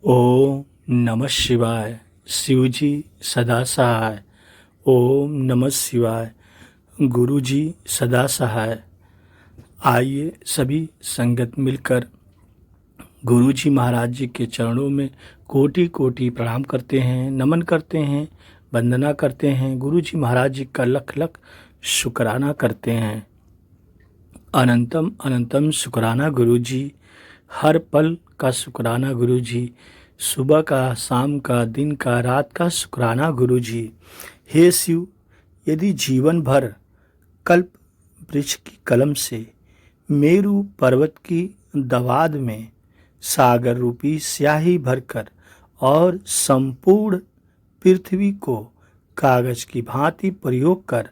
ओम नमः शिवाय। शिवजी सदा सहाय। ओम नमः शिवाय। गुरुजी सदा सहाय। आइए सभी संगत मिलकर गुरुजी महाराज जी के चरणों में कोटि कोटि प्रणाम करते हैं, नमन करते हैं, वंदना करते हैं। गुरुजी महाराज जी का लख लख शुक्राना करते हैं। अनंतम अनंतम शुक्राना गुरुजी। हर पल का शुक्राना गुरुजी। सुबह का, शाम का, दिन का, रात का शुक्राना गुरुजी। हे शिव, यदि जीवन भर कल्प वृक्ष की कलम से मेरु पर्वत की दवाद में सागर रूपी स्याही भरकर और संपूर्ण पृथ्वी को कागज की भांति प्रयोग कर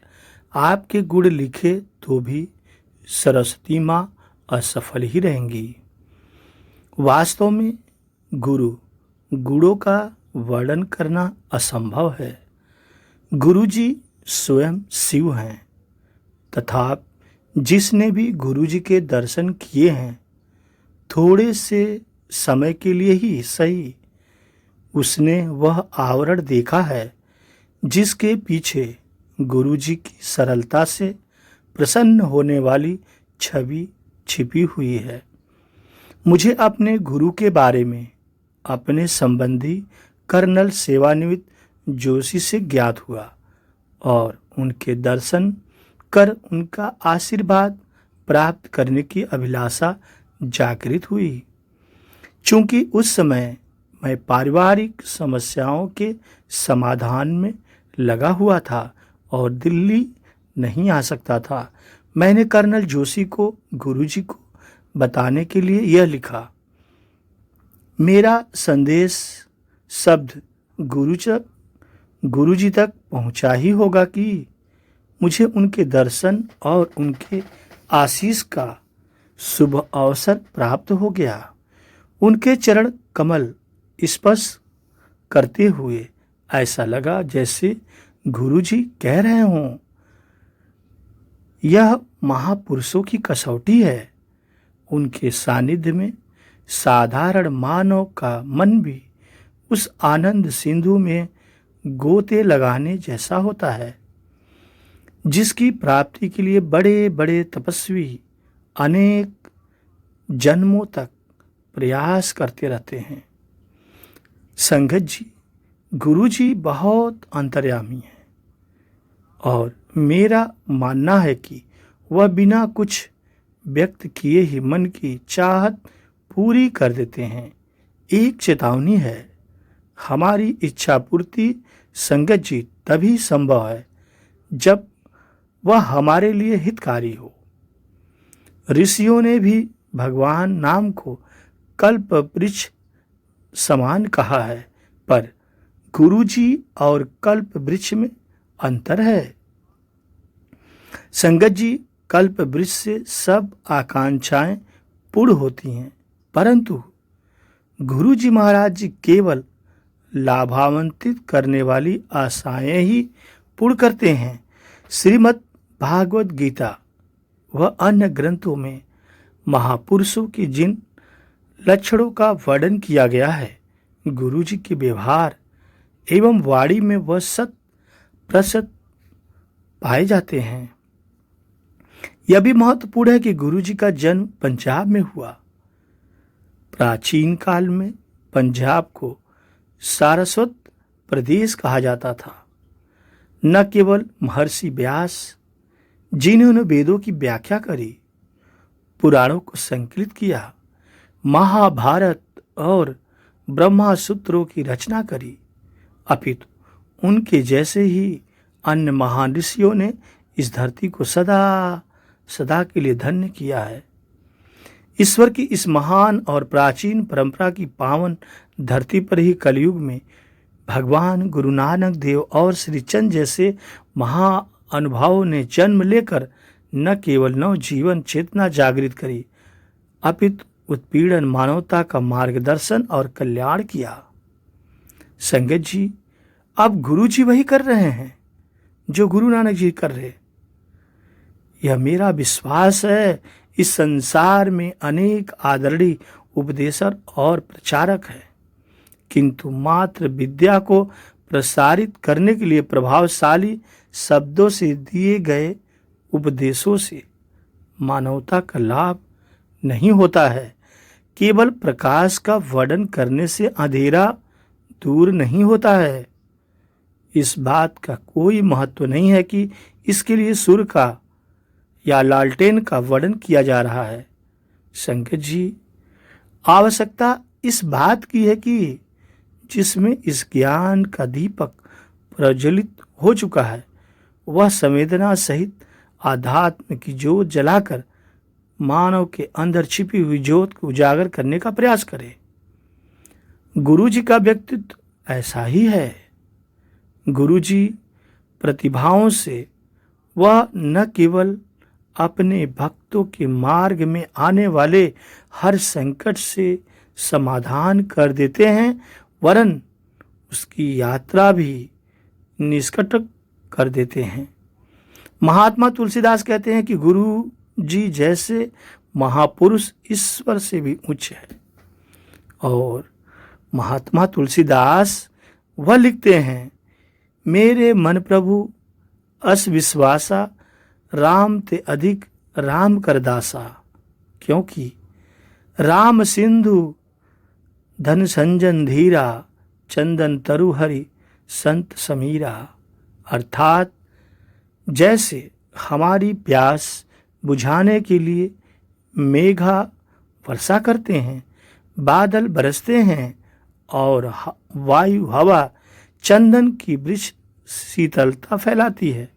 आपके गुण लिखे तो भी सरस्वती माँ असफल ही रहेंगी। वास्तव में गुणों का वर्णन करना असंभव है। गुरुजी स्वयं शिव हैं तथा जिसने भी गुरुजी के दर्शन किए हैं, थोड़े से समय के लिए ही सही, उसने वह आवरण देखा है जिसके पीछे गुरुजी की सरलता से प्रसन्न होने वाली छवि छिपी हुई है। मुझे अपने गुरु के बारे में अपने संबंधी कर्नल सेवानिवृत्त जोशी से ज्ञात हुआ और उनके दर्शन कर उनका आशीर्वाद प्राप्त करने की अभिलाषा जागृत हुई। चूंकि उस समय मैं पारिवारिक समस्याओं के समाधान में लगा हुआ था और दिल्ली नहीं आ सकता था, मैंने कर्नल जोशी को गुरुजी को बताने के लिए यह लिखा। मेरा संदेश शब्द गुरुजी तक पहुंचा ही होगा कि मुझे उनके दर्शन और उनके आशीष का शुभ अवसर प्राप्त हो गया। उनके चरण कमल स्पर्श करते हुए ऐसा लगा जैसे गुरुजी कह रहे हों, यह महापुरुषों की कसौटी है। उनके सानिध्य में साधारण मानव का मन भी उस आनंद सिंधु में गोते लगाने जैसा होता है जिसकी प्राप्ति के लिए बड़े बड़े तपस्वी अनेक जन्मों तक प्रयास करते रहते हैं। संगत जी, गुरुजी बहुत अंतर्यामी हैं और मेरा मानना है कि वह बिना कुछ व्यक्त किए ही मन की चाहत पूरी कर देते हैं। एक चेतावनी है, हमारी इच्छा पूर्ति संगत जी तभी संभव है जब वह हमारे लिए हितकारी हो। ऋषियों ने भी भगवान नाम को कल्प वृक्ष समान कहा है, पर गुरुजी और कल्प वृक्ष में अंतर है। संगत जी, कल्प वृक्ष से सब आकांक्षाएं पूर्ण होती हैं, परंतु गुरुजी महाराज जी केवल लाभान्वित करने वाली आशाएं ही पूर्ण करते हैं। श्रीमद् भागवत गीता व अन्य ग्रंथों में महापुरुषों की जिन लक्षणों का वर्णन किया गया है, गुरुजी के व्यवहार एवं वाणी में वह शत प्रतिशत पाए जाते हैं। यह भी महत्वपूर्ण है कि गुरुजी का जन्म पंजाब में हुआ। प्राचीन काल में पंजाब को सारस्वत प्रदेश कहा जाता था। न केवल महर्षि व्यास, जिन्होंने वेदों की व्याख्या करी, पुराणों को संकलित किया, महाभारत और ब्रह्मा सूत्रों की रचना करी, अपितु उनके जैसे ही अन्य महान ऋषियों ने इस धरती को सदा सदा के लिए धन्य किया है। ईश्वर की इस महान और प्राचीन परंपरा की पावन धरती पर ही कलयुग में भगवान गुरु नानक देव और श्री चंद जैसे महाअनुभावों ने जन्म लेकर न केवल नव जीवन चेतना जागृत करी, अपितु उत्पीड़न मानवता का मार्गदर्शन और कल्याण किया। संगत जी, अब गुरु जी वही कर रहे हैं जो गुरु नानक जी कर रहे। यह मेरा विश्वास है। इस संसार में अनेक आदरणीय उपदेशक और प्रचारक हैं, किंतु मात्र विद्या को प्रसारित करने के लिए प्रभावशाली शब्दों से दिए गए उपदेशों से मानवता का लाभ नहीं होता है। केवल प्रकाश का वर्णन करने से अंधेरा दूर नहीं होता है। इस बात का कोई महत्व नहीं है कि इसके लिए सूर्य का या लालटेन का वर्णन किया जा रहा है। संगत जी, आवश्यकता इस बात की है कि जिसमें इस ज्ञान का दीपक प्रज्वलित हो चुका है, वह संवेदना सहित आध्यात्म की ज्योत जलाकर मानव के अंदर छिपी हुई ज्योत को उजागर करने का प्रयास करे। गुरु जी का व्यक्तित्व ऐसा ही है। गुरु जी प्रतिभाओं से वह न केवल अपने भक्तों के मार्ग में आने वाले हर संकट से समाधान कर देते हैं, वरन उसकी यात्रा भी निष्कटक कर देते हैं। महात्मा तुलसीदास कहते हैं कि गुरु जी जैसे महापुरुष ईश्वर से भी उच्च है। और महात्मा तुलसीदास वह लिखते हैं, मेरे मन प्रभु अस विश्वासा, राम ते अधिक राम कर दासा। क्योंकि राम सिंधु धन संजन धीरा, चंदन तरु हरि संत समीरा। अर्थात जैसे हमारी प्यास बुझाने के लिए मेघा वर्षा करते हैं, बादल बरसते हैं और वायु हवा चंदन की वृक्ष शीतलता फैलाती है।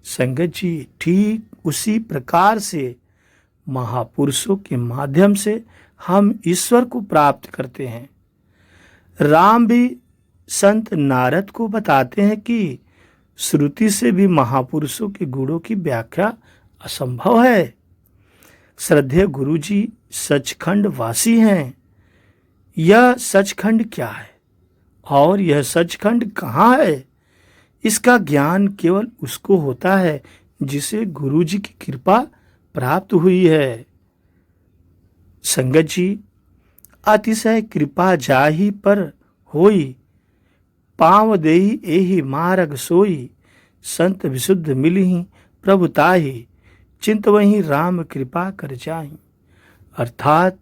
संगत जी, ठीक उसी प्रकार से महापुरुषों के माध्यम से हम ईश्वर को प्राप्त करते हैं। राम भी संत नारद को बताते हैं कि श्रुति से भी महापुरुषों के गुणों की व्याख्या असंभव है। श्रद्धेय गुरु जी सचखंड वासी हैं। यह सचखंड क्या है और यह सचखंड कहाँ है, इसका ज्ञान केवल उसको होता है जिसे गुरु जी की कृपा प्राप्त हुई है। संगत जी, अतिशय कृपा जाहि पर होई, पाँव देहि एहि मार्ग सोई। संत विशुद्ध मिलिहि प्रभु ताहि, चिंतवहि राम कृपा कर जाहि। अर्थात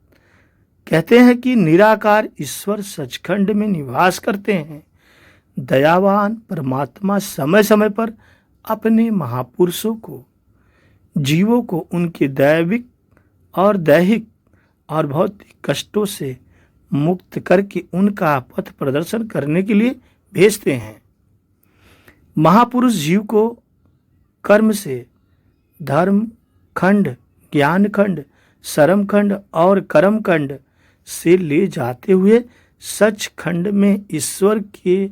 कहते हैं कि निराकार ईश्वर सचखंड में निवास करते हैं। दयावान परमात्मा समय समय पर अपने महापुरुषों को, जीवों को उनके दैविक और दैहिक और भौतिक कष्टों से मुक्त करके उनका पथ प्रदर्शन करने के लिए भेजते हैं। महापुरुष जीव को कर्म से धर्म खंड, ज्ञान खंड, शर्म खंड और कर्म खंड से ले जाते हुए सच खंड में ईश्वर के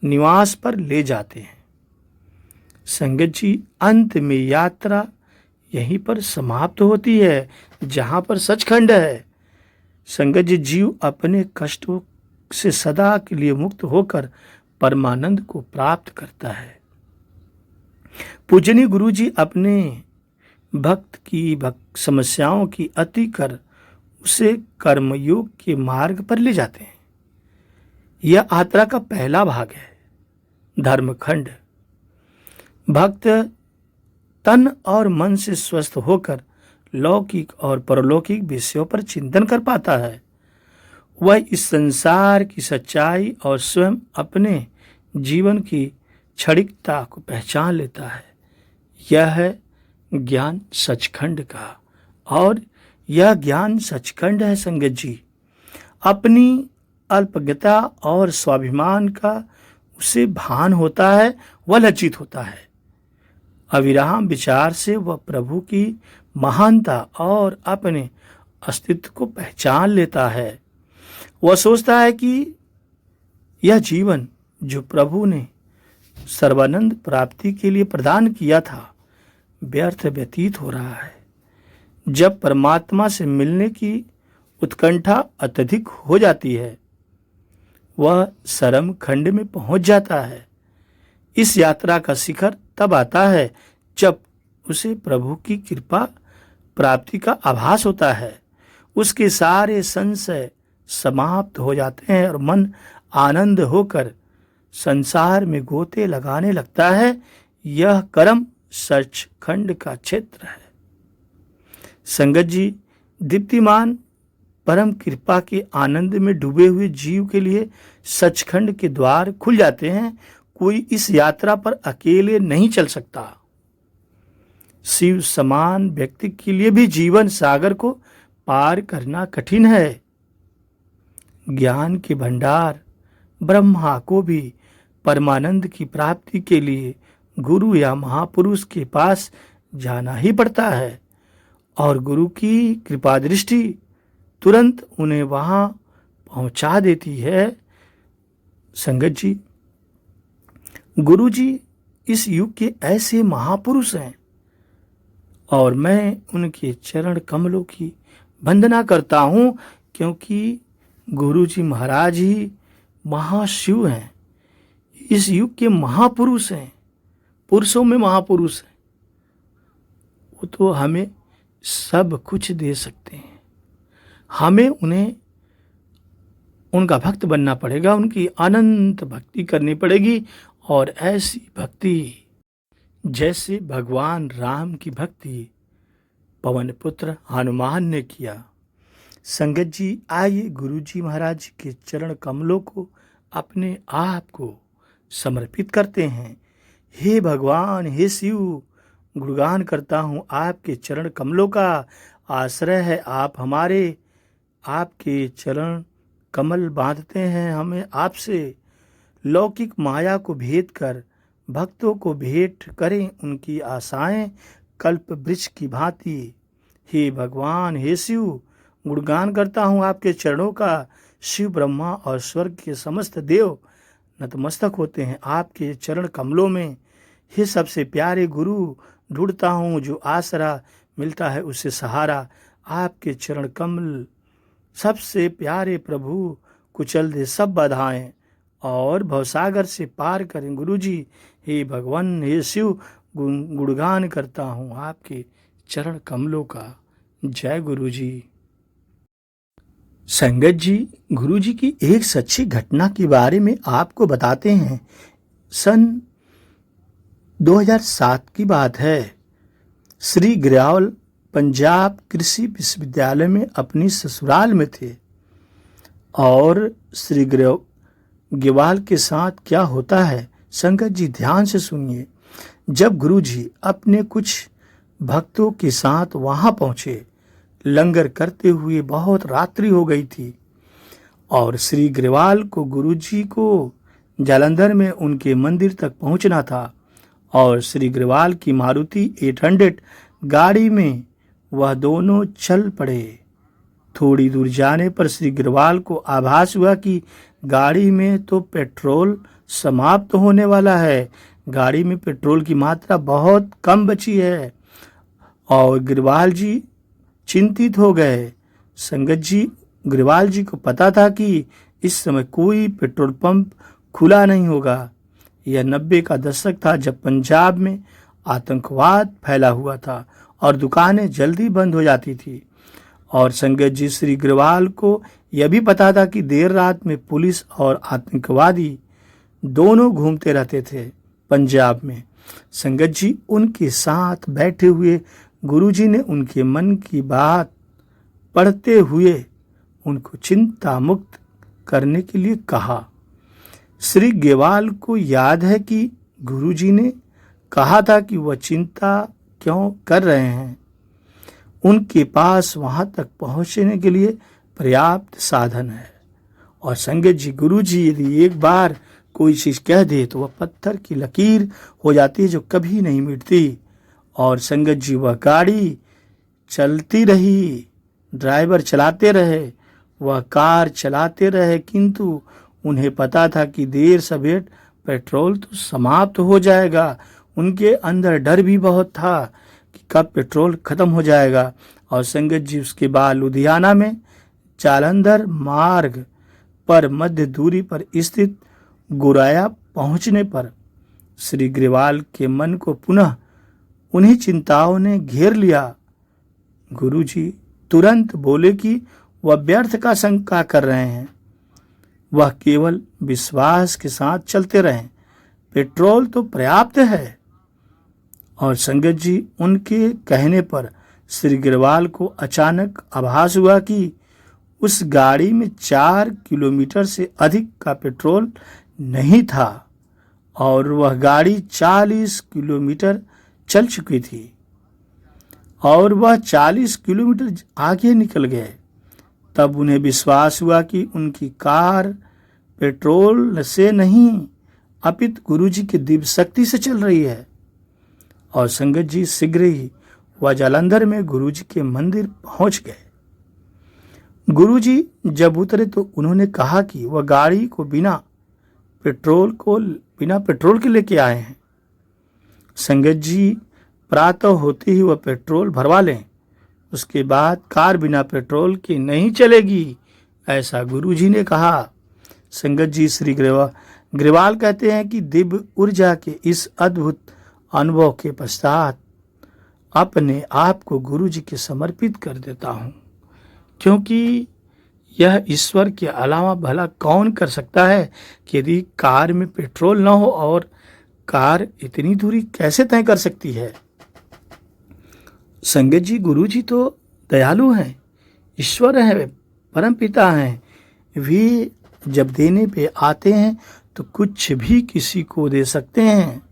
निवास पर ले जाते हैं। संगत जी, अंत में यात्रा यहीं पर समाप्त होती है जहां पर सचखंड है। संगत जी, जीव अपने कष्टों से सदा के लिए मुक्त होकर परमानंद को प्राप्त करता है। पूजनीय गुरु जी अपने भक्त की समस्याओं की अति कर उसे कर्मयोग के मार्ग पर ले जाते हैं। यह यात्रा का पहला भाग है, धर्मखंड। भक्त तन और मन से स्वस्थ होकर लौकिक और परलौकिक विषयों पर चिंतन कर पाता है। वह इस संसार की सच्चाई और स्वयं अपने जीवन की क्षणिकता को पहचान लेता है। यह है ज्ञान सचखंड का, और यह ज्ञान सचखंड है। संगत जी, अपनी अल्पज्ञता और स्वाभिमान का उसे भान होता है, वह लज्जित होता है। अविराम विचार से वह प्रभु की महानता और अपने अस्तित्व को पहचान लेता है। वह सोचता है कि यह जीवन जो प्रभु ने सर्वानंद प्राप्ति के लिए प्रदान किया था, व्यर्थ व्यतीत हो रहा है। जब परमात्मा से मिलने की उत्कंठा अत्यधिक हो जाती है, वह शर्म खंड में पहुंच जाता है। इस यात्रा का शिखर तब आता है जब उसे प्रभु की कृपा प्राप्ति का आभास होता है। उसके सारे संशय समाप्त हो जाते हैं और मन आनंद होकर संसार में गोते लगाने लगता है। यह कर्म सचखंड का क्षेत्र है। संगत जी, दीप्तिमान परम कृपा के आनंद में डूबे हुए जीव के लिए सचखंड के द्वार खुल जाते हैं। कोई इस यात्रा पर अकेले नहीं चल सकता। शिव समान व्यक्ति के लिए भी जीवन सागर को पार करना कठिन है। ज्ञान के भंडार ब्रह्मा को भी परमानंद की प्राप्ति के लिए गुरु या महापुरुष के पास जाना ही पड़ता है और गुरु की कृपा दृष्टि तुरंत उन्हें वहां पहुंचा देती है। संगत जी, गुरु जी इस युग के ऐसे महापुरुष हैं और मैं उनके चरण कमलों की वंदना करता हूं, क्योंकि गुरु जी महाराज ही महाशिव हैं। इस युग के महापुरुष हैं, पुरुषों में महापुरुष हैं। वो तो हमें सब कुछ दे सकते हैं। हमें उन्हें उनका भक्त बनना पड़ेगा, उनकी अनंत भक्ति करनी पड़ेगी। और ऐसी भक्ति जैसे भगवान राम की भक्ति पवन पुत्र हनुमान ने किया। संगत जी, आइए गुरु जी महाराज के चरण कमलों को अपने आप को समर्पित करते हैं। हे भगवान, हे शिव, गुणगान करता हूँ आपके चरण कमलों का। आश्रय है आप हमारे, आपके चरण कमल बांधते हैं हमें आपसे। लौकिक माया को भेद कर भक्तों को भेंट करें उनकी आशाएं कल्प वृक्ष की भांति। हे भगवान, हे शिव, गुणगान करता हूँ आपके चरणों का। शिव, ब्रह्मा और स्वर्ग के समस्त देव नतमस्तक होते हैं आपके चरण कमलों में। हे सबसे प्यारे गुरु, ढूंढता हूँ जो आसरा मिलता है उससे सहारा। आपके चरण कमल सबसे प्यारे प्रभु, कुचल दे सब बाधाएं और भवसागर से पार करें गुरु जी। हे भगवान, हे शिव, गुणगान करता हूँ आपके चरण कमलों का। जय गुरु जी। संगत जी, गुरु जी की एक सच्ची घटना के बारे में आपको बताते हैं। सन 2007 की बात है। श्री ग्रेवाल पंजाब कृषि विश्वविद्यालय में अपनी ससुराल में थे और श्री ग्रेवाल के साथ क्या होता है संगत जी ध्यान से सुनिए। जब गुरु जी अपने कुछ भक्तों के साथ वहां पहुंचे, लंगर करते हुए बहुत रात्रि हो गई थी और श्री ग्रेवाल को गुरु जी को जालंधर में उनके मंदिर तक पहुंचना था और श्री ग्रेवाल की मारुति 800 गाड़ी में वह दोनों चल पड़े। थोड़ी दूर जाने पर श्री ग्रेवाल को आभास हुआ कि गाड़ी में तो पेट्रोल समाप्त होने वाला है। गाड़ी में पेट्रोल की मात्रा बहुत कम बची है और ग्रेवाल जी चिंतित हो गए। संगत जी, ग्रेवाल जी को पता था कि इस समय कोई पेट्रोल पंप खुला नहीं होगा। यह 90 का दशक था जब पंजाब में आतंकवाद फैला हुआ था और दुकानें जल्दी बंद हो जाती थी। और संगत जी, श्री ग्रेवाल को यह भी पता था कि देर रात में पुलिस और आतंकवादी दोनों घूमते रहते थे पंजाब में। संगत जी, उनके साथ बैठे हुए गुरुजी ने उनके मन की बात पढ़ते हुए उनको चिंता मुक्त करने के लिए कहा। श्री ग्रेवाल को याद है कि गुरुजी ने कहा था कि वह चिंता क्यों कर रहे हैं। उनके पास वहां तक पहुंचने के लिए पर्याप्त साधन है। और संगत जी, गुरुजी यदि एक बार कोई चीज कह दे तो वह पत्थर की लकीर हो जाती है जो कभी नहीं मिटती। और संगत जी, वह गाड़ी चलती रही, ड्राइवर चलाते रहे, वह कार चलाते रहे, किंतु उन्हें पता था कि देर सवेर पेट्रोल तो समाप्त हो जाएगा। उनके अंदर डर भी बहुत था कि कब पेट्रोल खत्म हो जाएगा। और संगत जी, उसके बाद लुधियाना में जालंधर मार्ग पर मध्य दूरी पर स्थित गुराया पहुंचने पर श्री ग्रेवाल के मन को पुनः उन्हीं चिंताओं ने घेर लिया। गुरुजी तुरंत बोले कि वह व्यर्थ का शंका कर रहे हैं। वह केवल विश्वास के साथ चलते रहें। पेट्रोल तो पर्याप्त है। और संगत जी, उनके कहने पर श्री गिरवाल को अचानक आभास हुआ कि उस गाड़ी में 4 किलोमीटर से अधिक का पेट्रोल नहीं था और वह गाड़ी 40 किलोमीटर चल चुकी थी और वह 40 किलोमीटर आगे निकल गए। तब उन्हें विश्वास हुआ कि उनकी कार पेट्रोल से नहीं अपितु गुरुजी की दिव्य शक्ति से चल रही है। और संगत जी, शीघ्र ही वह जालंधर में गुरुजी के मंदिर पहुंच गए। गुरुजी जब उतरे तो उन्होंने कहा कि वह गाड़ी को बिना पेट्रोल के लेके आए हैं। संगत जी, प्रातः होते ही वह पेट्रोल भरवा लें, उसके बाद कार बिना पेट्रोल के नहीं चलेगी, ऐसा गुरुजी ने कहा। संगत जी, श्री ग्रेवाल कहते हैं कि दिव्य ऊर्जा के इस अद्भुत अनुभव के पश्चात अपने आप को गुरुजी के समर्पित कर देता हूँ, क्योंकि यह ईश्वर के अलावा भला कौन कर सकता है कि यदि कार में पेट्रोल न हो और कार इतनी दूरी कैसे तय कर सकती है। संगत जी, गुरुजी तो दयालु हैं, ईश्वर हैं, परम पिता हैं। वे जब देने पे आते हैं तो कुछ भी किसी को दे सकते हैं।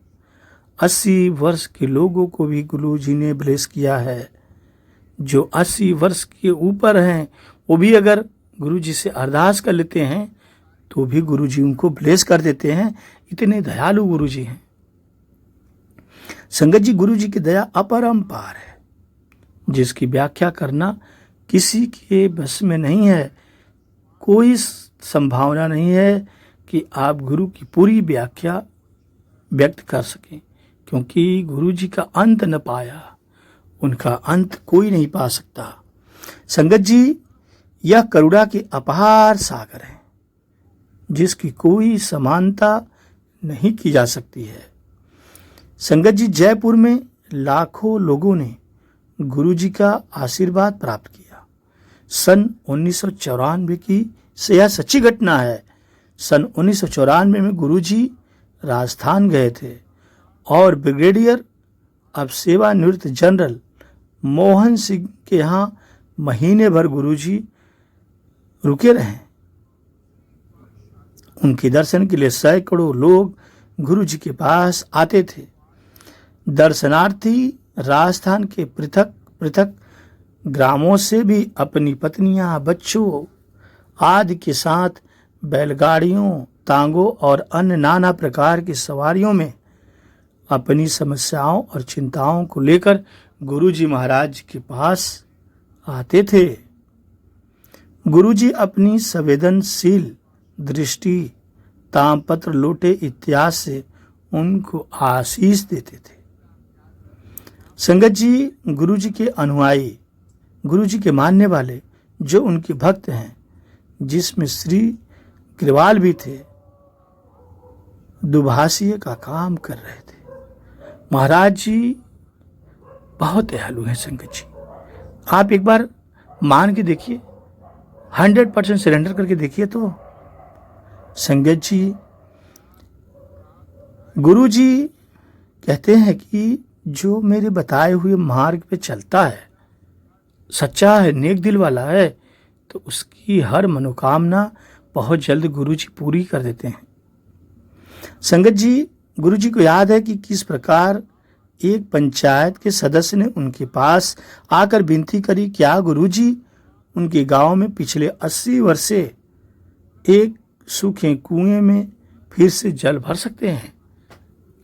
80 वर्ष के लोगों को भी गुरुजी ने ब्लेस किया है। जो 80 वर्ष के ऊपर हैं वो भी अगर गुरुजी से अरदास कर लेते हैं तो भी गुरुजी उनको ब्लेस कर देते हैं। इतने दयालु गुरुजी हैं। संगत जी, गुरुजी की दया अपरंपार है, जिसकी व्याख्या करना किसी के बस में नहीं है। कोई संभावना नहीं है कि आप गुरु की पूरी व्याख्या व्यक्त कर सकें, क्योंकि गुरुजी का अंत न पाया, उनका अंत कोई नहीं पा सकता। संगत जी, यह करुणा के अपार सागर है, जिसकी कोई समानता नहीं की जा सकती है। संगत जी, जयपुर में लाखों लोगों ने गुरुजी का आशीर्वाद प्राप्त किया। सन 1994 की यह सच्ची घटना है। सन 1994 में गुरुजी राजस्थान गए थे और ब्रिगेडियर अब सेवानिवृत्त जनरल मोहन सिंह के यहाँ महीने भर गुरुजी रुके रहे। उनके दर्शन के लिए सैकड़ों लोग गुरुजी के पास आते थे। दर्शनार्थी राजस्थान के पृथक पृथक ग्रामों से भी अपनी पत्नियां, बच्चों आदि के साथ बैलगाड़ियों, तांगों और अन्य नाना प्रकार की सवारियों में अपनी समस्याओं और चिंताओं को लेकर गुरुजी महाराज के पास आते थे। गुरुजी अपनी संवेदनशील दृष्टि, तामपत्र, लोटे इत्यादि से उनको आशीष देते थे। संगत जी, गुरुजी के अनुयायी, गुरुजी के मानने वाले जो उनके भक्त हैं, जिसमें श्री ग्रेवाल भी थे, दुभाषिए का काम कर रहे थे। महाराज जी बहुत दयालु हैं। संगत जी, आप एक बार मान के देखिए, 100% सरेंडर करके देखिए तो। संगत जी, गुरुजी कहते हैं कि जो मेरे बताए हुए मार्ग पे चलता है, सच्चा है, नेक दिल वाला है, तो उसकी हर मनोकामना बहुत जल्द गुरुजी पूरी कर देते हैं। संगत जी, गुरुजी को याद है कि किस प्रकार एक पंचायत के सदस्य ने उनके पास आकर विनती करी, क्या गुरुजी उनके गांव में पिछले 80 वर्ष से एक सूखे कुएं में फिर से जल भर सकते हैं।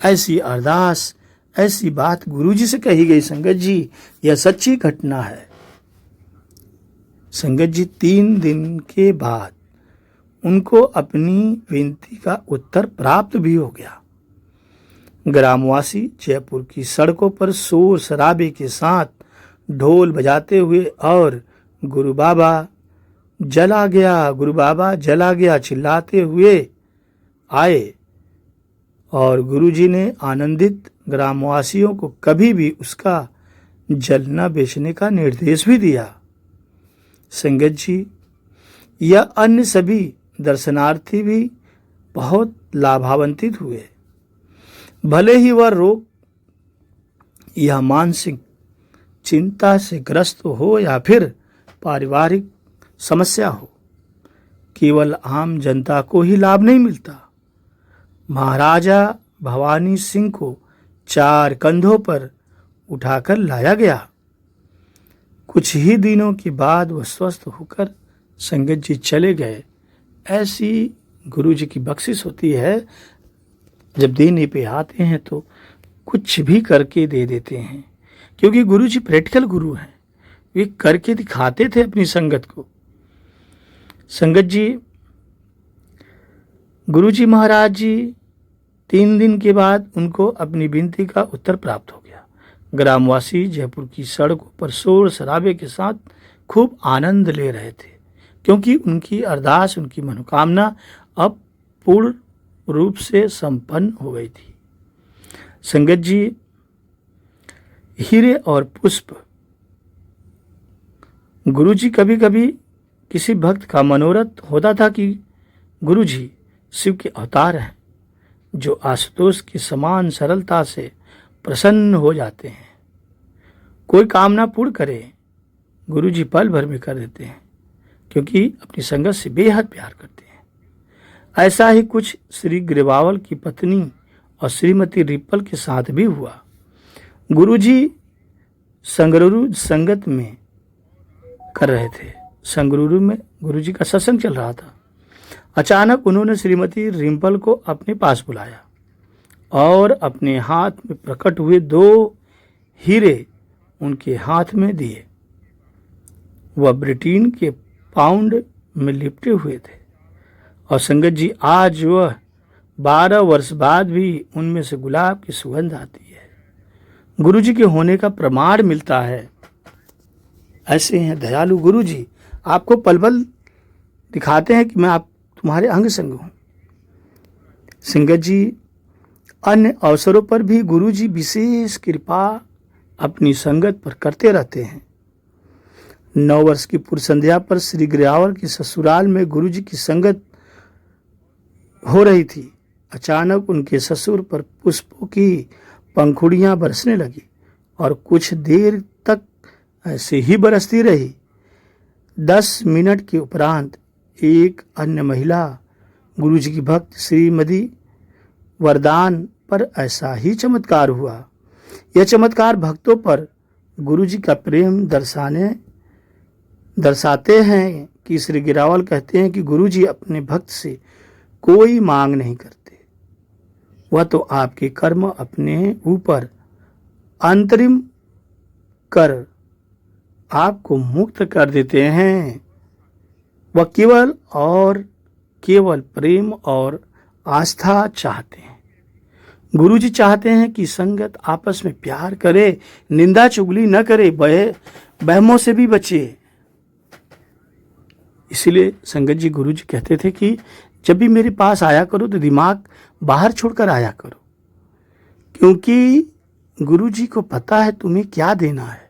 ऐसी अरदास, ऐसी बात गुरुजी से कही गई। संगत जी, यह सच्ची घटना है। संगत जी, 3 दिन के बाद उनको अपनी विनती का उत्तर प्राप्त भी हो गया। ग्रामवासी जयपुर की सड़कों पर शोर शराबे के साथ ढोल बजाते हुए और गुरु बाबा जला गया, गुरु बाबा जला गया चिल्लाते हुए आए और गुरुजी ने आनंदित ग्रामवासियों को कभी भी उसका जल न बेचने का निर्देश भी दिया। संगत जी, यह अन्य सभी दर्शनार्थी भी बहुत लाभान्वित हुए। भले ही वह रोग या मानसिक चिंता से ग्रस्त हो या फिर पारिवारिक समस्या हो, केवल आम जनता को ही लाभ नहीं मिलता। महाराजा भवानी सिंह को 4 कंधों पर उठाकर लाया गया। कुछ ही दिनों के बाद वह स्वस्थ होकर संगत जी चले गए। ऐसी गुरु जी की बख्शिश होती है, जब देने पे आते हैं तो कुछ भी करके दे देते हैं, क्योंकि गुरु जी प्रैक्टिकल गुरु हैं। वे करके दिखाते थे अपनी संगत को। संगत जी, गुरु जी महाराज जी 3 दिन के बाद उनको अपनी विनती का उत्तर प्राप्त हो गया। ग्रामवासी जयपुर की सड़कों पर शोर शराबे के साथ खूब आनंद ले रहे थे, क्योंकि उनकी अरदास, उनकी मनोकामना अब पूर्ण रूप से संपन्न हो गई थी। संगत जी, हीरे और पुष्प। गुरु जी कभी कभी किसी भक्त का मनोरथ होता था कि गुरु जी शिव के अवतार हैं, जो आशुतोष की समान सरलता से प्रसन्न हो जाते हैं। कोई कामना पूर्ण करे, गुरु जी पल भर में कर देते हैं, क्योंकि अपनी संगत से बेहद प्यार करते हैं। ऐसा ही कुछ श्री ग्रेवाल की पत्नी और श्रीमती रिप्पल के साथ भी हुआ। गुरु जी संगरुरु संगत में कर रहे थे। संगरुरु में गुरु जी का सत्संग चल रहा था। अचानक उन्होंने श्रीमती रिम्पल को अपने पास बुलाया और अपने हाथ में प्रकट हुए 2 हीरे उनके हाथ में दिए। वह ब्रिटेन के पाउंड में लिपटे हुए थे और संगत जी, आज वह 12 वर्ष बाद भी उनमें से गुलाब की सुगंध आती है। गुरु जी के होने का प्रमाण मिलता है। ऐसे हैं दयालु गुरु जी, आपको पल पल दिखाते हैं कि मैं आप तुम्हारे अंग संग हूं। संगत जी, अन्य अवसरों पर भी गुरु जी विशेष कृपा अपनी संगत पर करते रहते हैं। 9 वर्ष की पूर्व संध्या पर श्री ग्रेवाल की ससुराल में गुरु जी की संगत हो रही थी। अचानक उनके ससुर पर पुष्पों की पंखुड़ियां बरसने लगी और कुछ देर तक ऐसे ही बरसती रही। 10 मिनट के उपरांत एक अन्य महिला गुरु जी की भक्त श्रीमती वरदान पर ऐसा ही चमत्कार हुआ। यह चमत्कार भक्तों पर गुरु जी का प्रेम दर्शाते हैं कि श्री गिरावल कहते हैं कि गुरु जी अपने भक्त से कोई मांग नहीं करते, वह तो आपके कर्म अपने ऊपर अंतरिम कर आपको मुक्त कर देते हैं। वह केवल प्रेम और आस्था चाहते हैं। गुरु जी चाहते हैं कि संगत आपस में प्यार करे, निंदा चुगली न करे, बहमों से भी बचे। इसलिए संगत जी, गुरु जी कहते थे कि जब भी मेरे पास आया करो तो दिमाग बाहर छोड़कर आया करो, क्योंकि गुरु जी को पता है तुम्हें क्या देना है।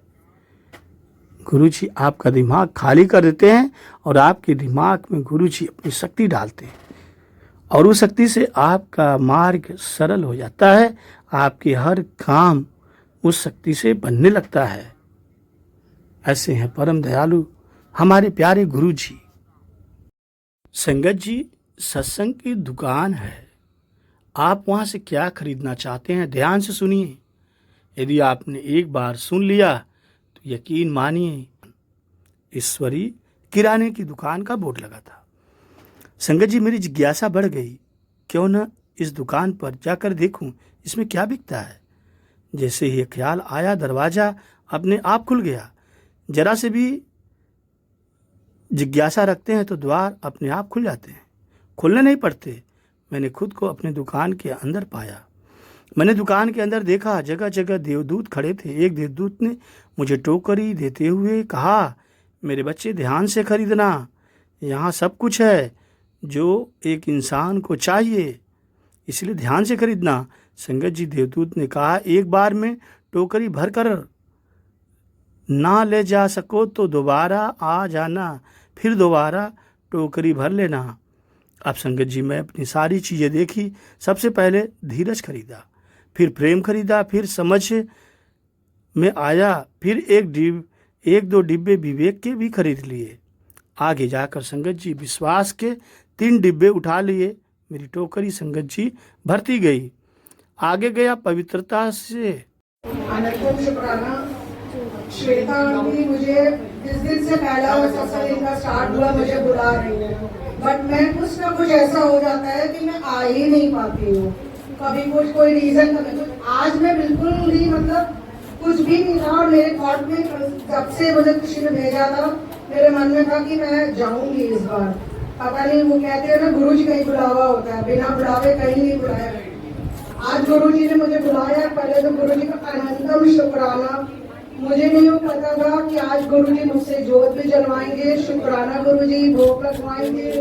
गुरु जी आपका दिमाग खाली कर देते हैं और आपके दिमाग में गुरु जी अपनी शक्ति डालते हैं और उस शक्ति से आपका मार्ग सरल हो जाता है। आपके हर काम उस शक्ति से बनने लगता है। ऐसे हैं परम दयालु हमारे प्यारे गुरु जी। संगत जी, सत्संग की दुकान है, आप वहां से क्या खरीदना चाहते हैं ध्यान से सुनिए। यदि आपने एक बार सुन लिया तो यकीन मानिए, ईश्वरी किराने की दुकान का बोर्ड लगा था। संगत जी, मेरी जिज्ञासा बढ़ गई, क्यों न इस दुकान पर जाकर देखूं इसमें क्या बिकता है। जैसे ही ख्याल आया, दरवाजा अपने आप खुल गया। जरा से भी जिज्ञासा रखते हैं तो द्वार अपने आप खुल जाते हैं, खुलने नहीं पड़ते। मैंने खुद को अपने दुकान के अंदर पाया। मैंने दुकान के अंदर देखा, जगह जगह देवदूत खड़े थे। एक देवदूत ने मुझे टोकरी देते हुए कहा, मेरे बच्चे ध्यान से खरीदना, यहाँ सब कुछ है जो एक इंसान को चाहिए, इसलिए ध्यान से खरीदना। संगत जी, देवदूत ने कहा, एक बार में टोकरी भर कर ना ले जा सको तो दोबारा आ जाना, फिर दोबारा टोकरी भर लेना। अब संगत जी मैं अपनी सारी चीज़ें देखी। सबसे पहले धीरज खरीदा, फिर प्रेम खरीदा, फिर समझ में आया, फिर एक दो डिब्बे विवेक के भी खरीद लिए। आगे जाकर संगत जी विश्वास के 3 डिब्बे उठा लिए। मेरी टोकरी संगत जी भरती गई। आगे गया पवित्रता से। अनंतम शुक्राना। श्वेता आंटी मुझे जिस दिन से पहला सत्संग इनका स्टार्ट हुआ मुझे बुला रही है, बट मैं कुछ ना कुछ ऐसा हो जाता है कि मैं आ ही नहीं पाती हूँ। कभी कुछ कोई रीजन, कभी कुछ। आज मैं बिल्कुल ही मतलब कुछ भी नहीं था और मेरे थॉट में जब से मुझे किसी ने भेजा था मेरे मन में था कि मैं जाऊंगी इस बार। पता नहीं, वो कहते हैं ना गुरु जी का ही बुलावा होता है, बिना बुलावे कहीं नहीं बुलाया। आज गुरु जी ने मुझे बुलाया। पहले तो गुरु जी का अनंतम शुक्राना। मुझे नहीं पता था कि आज गुरु जी मुझसे जोत भी जलवाएंगे। शुक्राना गुरु जी, भोग लगवाएंगे।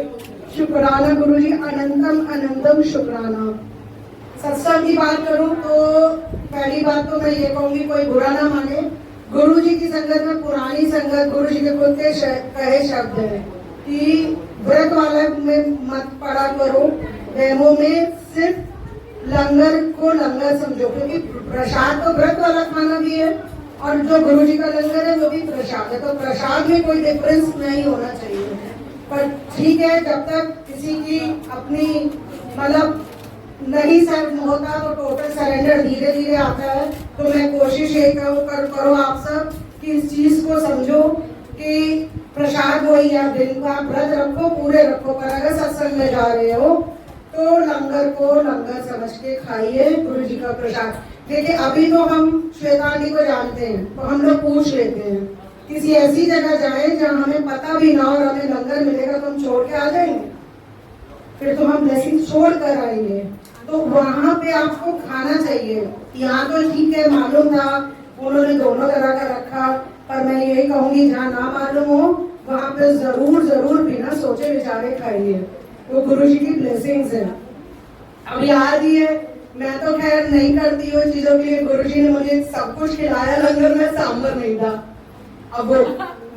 शुक्राना गुरु जी, अनंतम अनंतम शुक्राना। सत्संग की बात करूं तो पहली बात तो मैं ये कहूंगी, कोई बुरा ना माने, गुरु जी की संगत में पुरानी संगत गुरु जी के खुद के कहे शब्द है कि व्रत वाला में मत पड़ा करो, डेमो में सिर्फ लंगर को लंगर समझो, क्योंकि प्रसाद तो व्रत वाला खाना भी है और जो गुरु जी का लंगर है वो भी प्रसाद है, तो प्रसाद में कोई डिफरेंस नहीं होना चाहिए। पर ठीक है, जब तक किसी की अपनी मतलब नहीं सर होता तो टोटल सरेंडर धीरे धीरे आता है। तो मैं कोशिश ये करो आप सब कि इस चीज को समझो कि प्रसाद वही है, दिन का व्रत रखो, पूरे रखो, पर अगर सत्संग में जा रहे हो तो लंगर को लंगर समझ के खाइए, गुरु जी का प्रसाद। देखिए अभी तो हम श्वेतांगी को जानते हैं तो हम लोग पूछ लेते हैं, किसी ऐसी जगह जाए जहाँ हमें पता भी ना और हमें लंगर मिलेगा तो हम छोड़ के आ जाएंगे, फिर तो हम ब्लेसिंग छोड़ कर आएंगे। तो वहाँ पे आपको खाना चाहिए। यहाँ तो ठीक है, मालूम था उन्होंने दोनों तरह का रखा, पर मैं यही कहूंगी जहाँ ना मालूम हो वहाँ पे जरूर जरूर बिना सोचे विचारे खाइए, वो गुरु जी की ब्लेसिंग्स है। अब याद ही है, मैं तो खैर नहीं करती हूँ चीजों के लिए, गुरु जी ने मुझे सब कुछ खिलाया, लंगर में सांबर नहीं था। अब वो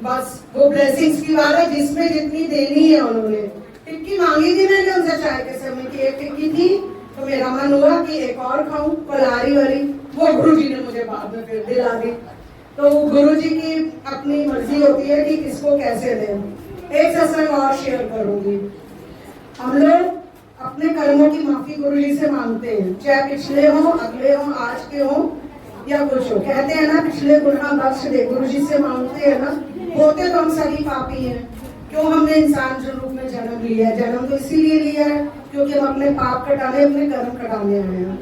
बस वो ब्लेसिंग्स की बात है, जिसमें जितनी देनी है उन्होंने। टिक्की मांगी थी मैंने उनसे चाय के समय की, एक टिक्की थी तो मेरा मन हुआ कि एक और खाऊं पलारी वाली, वो गुरु जी ने मुझे बाद में फिर दिला दी। तो गुरु जी की अपनी मर्जी होती है कि किसको कैसे दें। एक सत्संग और शेयर करूंगी। हम लोग अपने कर्मों की माफी गुरु जी से मांगते हैं, चाहे पिछले हो, अगले हो, आज के हो या कुछ हो। कहते हैं ना पिछले गुनाह बख्श दे, गुरु जी से मांगते हैं ना। होते तो हम सभी पापी हैं, क्यों हमने इंसान के रूप में जन्म लिया है। जन्म तो इसीलिए लिया है क्योंकि हम अपने पाप कटाने, अपने कर्म कटाने आए हैं।